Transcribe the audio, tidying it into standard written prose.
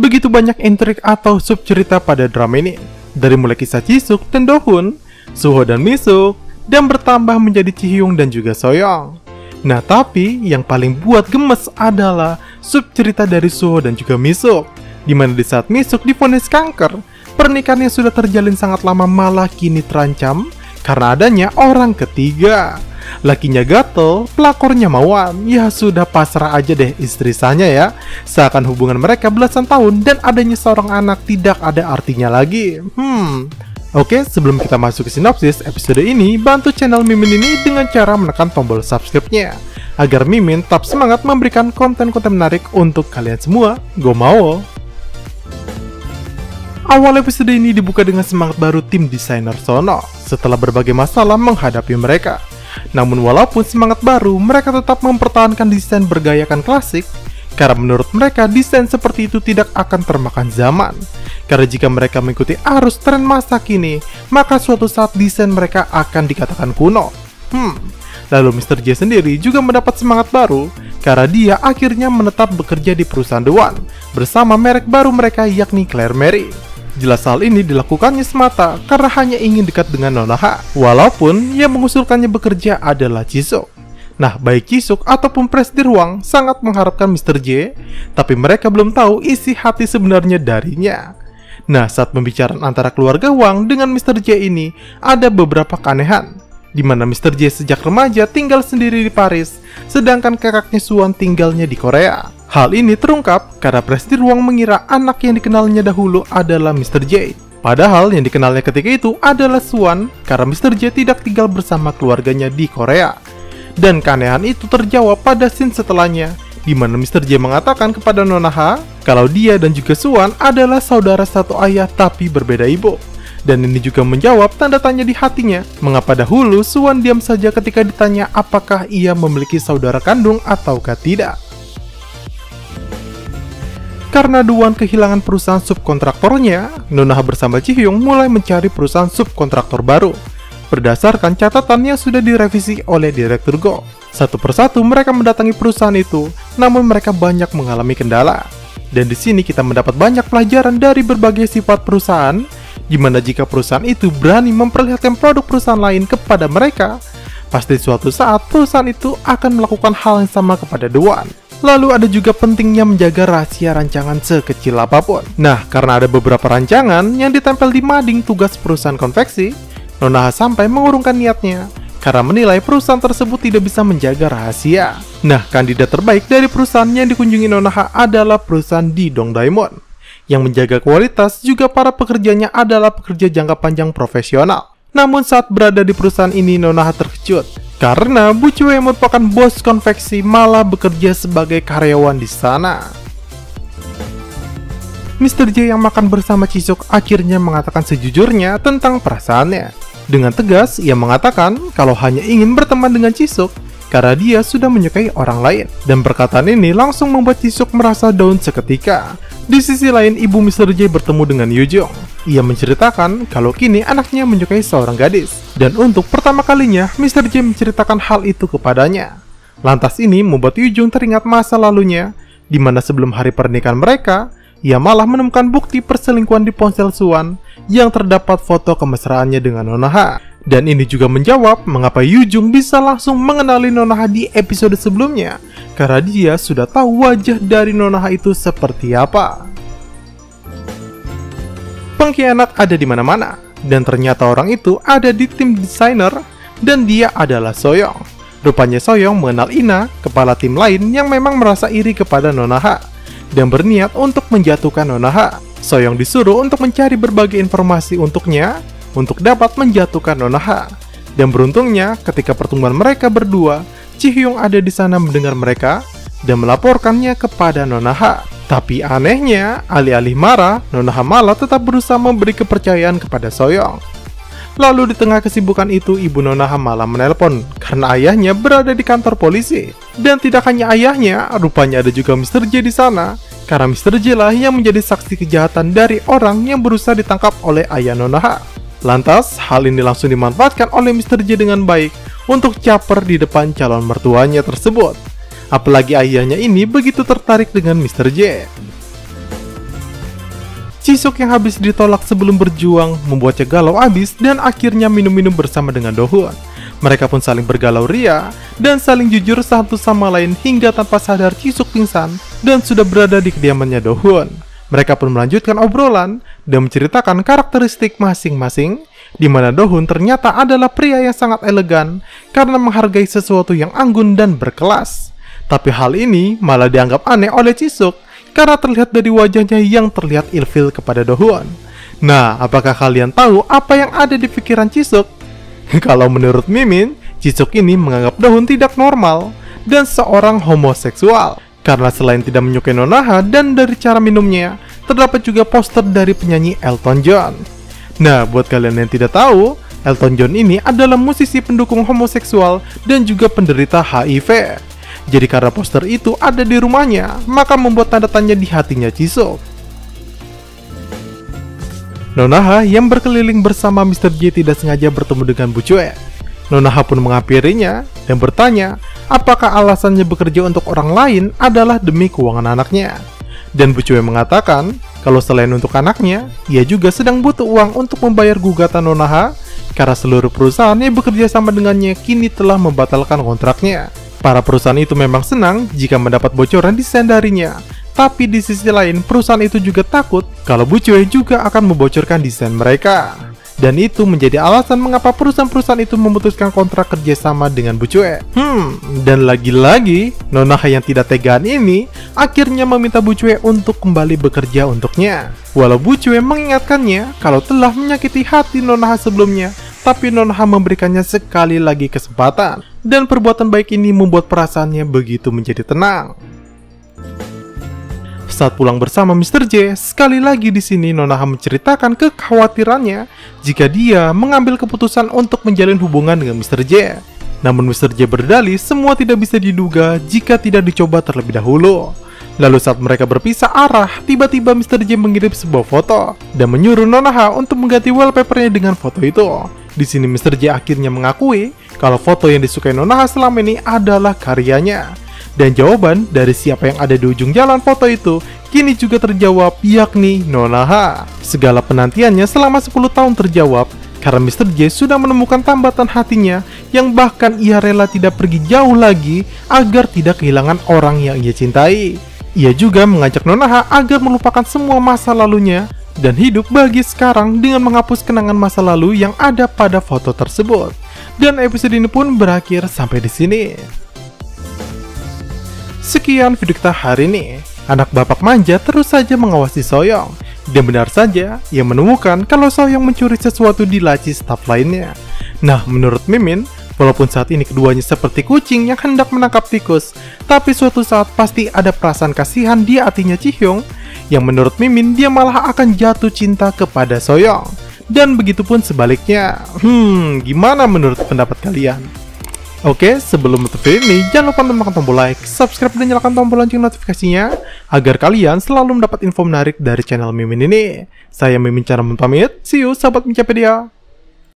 Begitu banyak intrik atau subcerita pada drama ini, dari mulai kisah Jisuk dan Dohun, Suho dan Misuk, dan bertambah menjadi Jihyung dan juga Soyeong. Nah tapi yang paling buat gemes adalah subcerita dari Suho dan juga Misuk, dimana di saat Misuk divonis kanker, pernikahannya sudah terjalin sangat lama malah kini terancam karena adanya orang ketiga. Lakinya gatel, pelakornya Mawon, ya sudah pasrah aja deh istri sahnya ya. Seakan hubungan mereka belasan tahun dan adanya seorang anak tidak ada artinya lagi. Oke, sebelum kita masuk ke sinopsis episode ini, bantu channel Mimin ini dengan cara menekan tombol subscribe-nya agar Mimin tetap semangat memberikan konten-konten menarik untuk kalian semua. Go mau! Awal episode ini dibuka dengan semangat baru tim desainer Sono setelah berbagai masalah menghadapi mereka. Namun walaupun semangat baru, mereka tetap mempertahankan desain bergayakan klasik karena menurut mereka desain seperti itu tidak akan termakan zaman. Karena jika mereka mengikuti arus tren masa kini, maka suatu saat desain mereka akan dikatakan kuno. Lalu Mr. J sendiri juga mendapat semangat baru karena dia akhirnya menetap bekerja di perusahaan The One bersama merek baru mereka yakni Claire Mary. Jelas hal ini dilakukannya semata karena hanya ingin dekat dengan Nona H, walaupun yang mengusulkannya bekerja adalah Jisuk. Nah, baik Jisuk ataupun Presdir Hwang sangat mengharapkan Mr. J, tapi mereka belum tahu isi hati sebenarnya darinya. Nah, saat pembicaraan antara keluarga Hwang dengan Mr. J ini, ada beberapa keanehan, di mana Mr. J sejak remaja tinggal sendiri di Paris, sedangkan kakaknya Suwon tinggalnya di Korea. Hal ini terungkap karena Presdir Hwang mengira anak yang dikenalnya dahulu adalah Mr. J. Padahal yang dikenalnya ketika itu adalah Suwon karena Mr. J tidak tinggal bersama keluarganya di Korea. Dan keanehan itu terjawab pada scene setelahnya, di mana Mr. J mengatakan kepada Nona H kalau dia dan juga Suwon adalah saudara satu ayah tapi berbeda ibu. Dan ini juga menjawab tanda tanya di hatinya, mengapa dahulu Suwon diam saja ketika ditanya apakah ia memiliki saudara kandung ataukah tidak. Karena The One kehilangan perusahaan subkontraktornya, Nona H bersama Jihyung mulai mencari perusahaan subkontraktor baru berdasarkan catatan yang sudah direvisi oleh Direktur Go. Satu persatu mereka mendatangi perusahaan itu, namun mereka banyak mengalami kendala. Dan di sini kita mendapat banyak pelajaran dari berbagai sifat perusahaan, di mana jika perusahaan itu berani memperlihatkan produk perusahaan lain kepada mereka, pasti suatu saat perusahaan itu akan melakukan hal yang sama kepada The One. Lalu ada juga pentingnya menjaga rahasia rancangan sekecil apapun. Nah, karena ada beberapa rancangan yang ditempel di mading tugas perusahaan konveksi, Nona H sampai mengurungkan niatnya karena menilai perusahaan tersebut tidak bisa menjaga rahasia. Nah, kandidat terbaik dari perusahaan yang dikunjungi Nona H adalah perusahaan di Dong Diamond. Yang menjaga kualitas juga para pekerjanya adalah pekerja jangka panjang profesional. Namun saat berada di perusahaan ini, Nona H terkejut karena Bu Chue yang merupakan bos konveksi malah bekerja sebagai karyawan di sana. Mr. J yang makan bersama Jisuk akhirnya mengatakan sejujurnya tentang perasaannya. Dengan tegas, ia mengatakan kalau hanya ingin berteman dengan Jisuk karena dia sudah menyukai orang lain. Dan perkataan ini langsung membuat Jisuk merasa down seketika. Di sisi lain, ibu Mr. J bertemu dengan Yujong. Ia menceritakan kalau kini anaknya menyukai seorang gadis. Dan untuk pertama kalinya, Mr. J menceritakan hal itu kepadanya. Lantas ini membuat Yujong teringat masa lalunya, di mana sebelum hari pernikahan mereka, ia malah menemukan bukti perselingkuhan di ponsel Suwon yang terdapat foto kemesraannya dengan Nona H. Dan ini juga menjawab mengapa Yujong bisa langsung mengenali Nona H di episode sebelumnya, karena dia sudah tahu wajah dari Nona H itu seperti apa. Pengkhianat ada di mana-mana, dan ternyata orang itu ada di tim desainer, dan dia adalah Soyeong. Rupanya Soyeong mengenal Ina, kepala tim lain yang memang merasa iri kepada Nona H, dan berniat untuk menjatuhkan Nona H. Soyeong disuruh untuk mencari berbagai informasi untuknya, untuk dapat menjatuhkan Nona H. Dan beruntungnya, ketika pertemuan mereka berdua, Jihyung ada di sana mendengar mereka, dan melaporkannya kepada Nona H. Tapi anehnya, alih-alih marah, Nona H malah tetap berusaha memberi kepercayaan kepada Soyeong. Lalu di tengah kesibukan itu, ibu Nona H malah menelpon karena ayahnya berada di kantor polisi. Dan tidak hanya ayahnya, rupanya ada juga Mr. J di sana. Karena Mr. J lah yang menjadi saksi kejahatan dari orang yang berusaha ditangkap oleh ayah Nona H. Lantas, hal ini langsung dimanfaatkan oleh Mr. J dengan baik untuk caper di depan calon mertuanya tersebut. Apalagi ayahnya ini begitu tertarik dengan Mr. J. Jisuk yang habis ditolak sebelum berjuang membuatnya galau abis dan akhirnya minum-minum bersama dengan Dohun. Mereka pun saling bergalau ria dan saling jujur satu sama lain hingga tanpa sadar Jisuk pingsan dan sudah berada di kediamannya Dohun. Mereka pun melanjutkan obrolan dan menceritakan karakteristik masing-masing, di mana Dohun ternyata adalah pria yang sangat elegan karena menghargai sesuatu yang anggun dan berkelas. Tapi hal ini malah dianggap aneh oleh Jisuk karena terlihat dari wajahnya yang terlihat ilfil kepada Dohun. Nah, apakah kalian tahu apa yang ada di pikiran Jisuk? Kalau menurut Mimin, Jisuk ini menganggap Dohun tidak normal dan seorang homoseksual. Karena selain tidak menyukai Nonaha dan dari cara minumnya, terdapat juga poster dari penyanyi Elton John. Nah, buat kalian yang tidak tahu, Elton John ini adalah musisi pendukung homoseksual dan juga penderita HIV. Jadi karena poster itu ada di rumahnya, maka membuat tanda tanya di hatinya Jisuk. Nonaha yang berkeliling bersama Mr. J tidak sengaja bertemu dengan Bu Chue. Nonaha pun menghampirinya dan bertanya apakah alasannya bekerja untuk orang lain adalah demi keuangan anaknya. Dan Bu Chue mengatakan kalau selain untuk anaknya, ia juga sedang butuh uang untuk membayar gugatan Nonaha karena seluruh perusahaan yang bekerja sama dengannya kini telah membatalkan kontraknya. Para perusahaan itu memang senang jika mendapat bocoran desain darinya, tapi di sisi lain perusahaan itu juga takut kalau Bu Chue juga akan membocorkan desain mereka. Dan itu menjadi alasan mengapa perusahaan-perusahaan itu memutuskan kontrak kerjasama dengan Bu Chue. Dan lagi-lagi, Nonaha yang tidak tegaan ini akhirnya meminta Bu Chue untuk kembali bekerja untuknya. Walau Bu Chue mengingatkannya kalau telah menyakiti hati Nonaha sebelumnya, tapi Nonaha memberikannya sekali lagi kesempatan. Dan perbuatan baik ini membuat perasaannya begitu menjadi tenang. Saat pulang bersama Mr. J, sekali lagi di sini Nonaha menceritakan kekhawatirannya jika dia mengambil keputusan untuk menjalin hubungan dengan Mr. J. Namun Mr. J berdalih semua tidak bisa diduga jika tidak dicoba terlebih dahulu. Lalu saat mereka berpisah arah, tiba-tiba Mr. J mengirim sebuah foto dan menyuruh Nonaha untuk mengganti wallpapernya dengan foto itu. Di sini Mr. J akhirnya mengakui kalau foto yang disukai Nonaha selama ini adalah karyanya. Dan jawaban dari siapa yang ada di ujung jalan foto itu kini juga terjawab, yakni Nonaha. Segala penantiannya selama 10 tahun terjawab karena Mr. J sudah menemukan tambatan hatinya yang bahkan ia rela tidak pergi jauh lagi agar tidak kehilangan orang yang ia cintai. Ia juga mengajak Nonaha agar melupakan semua masa lalunya dan hidup bagi sekarang dengan menghapus kenangan masa lalu yang ada pada foto tersebut. Dan episode ini pun berakhir sampai di sini. Sekian video kita hari ini. Anak bapak manja terus saja mengawasi Soyoung. Dan benar saja, ia menemukan kalau Soyoung mencuri sesuatu di laci staf lainnya. Nah, menurut Mimin, walaupun saat ini keduanya seperti kucing yang hendak menangkap tikus, tapi suatu saat pasti ada perasaan kasihan di hatinya Jihyung, yang menurut Mimin dia malah akan jatuh cinta kepada Soyoung. Dan begitupun sebaliknya. Gimana menurut pendapat kalian? Oke, sebelum menutup video ini, jangan lupa tekan tombol like, subscribe, dan nyalakan tombol lonceng notifikasinya agar kalian selalu mendapat info menarik dari channel Mimin ini. Saya Mimin Cara pamit, see you sahabat Micapedia.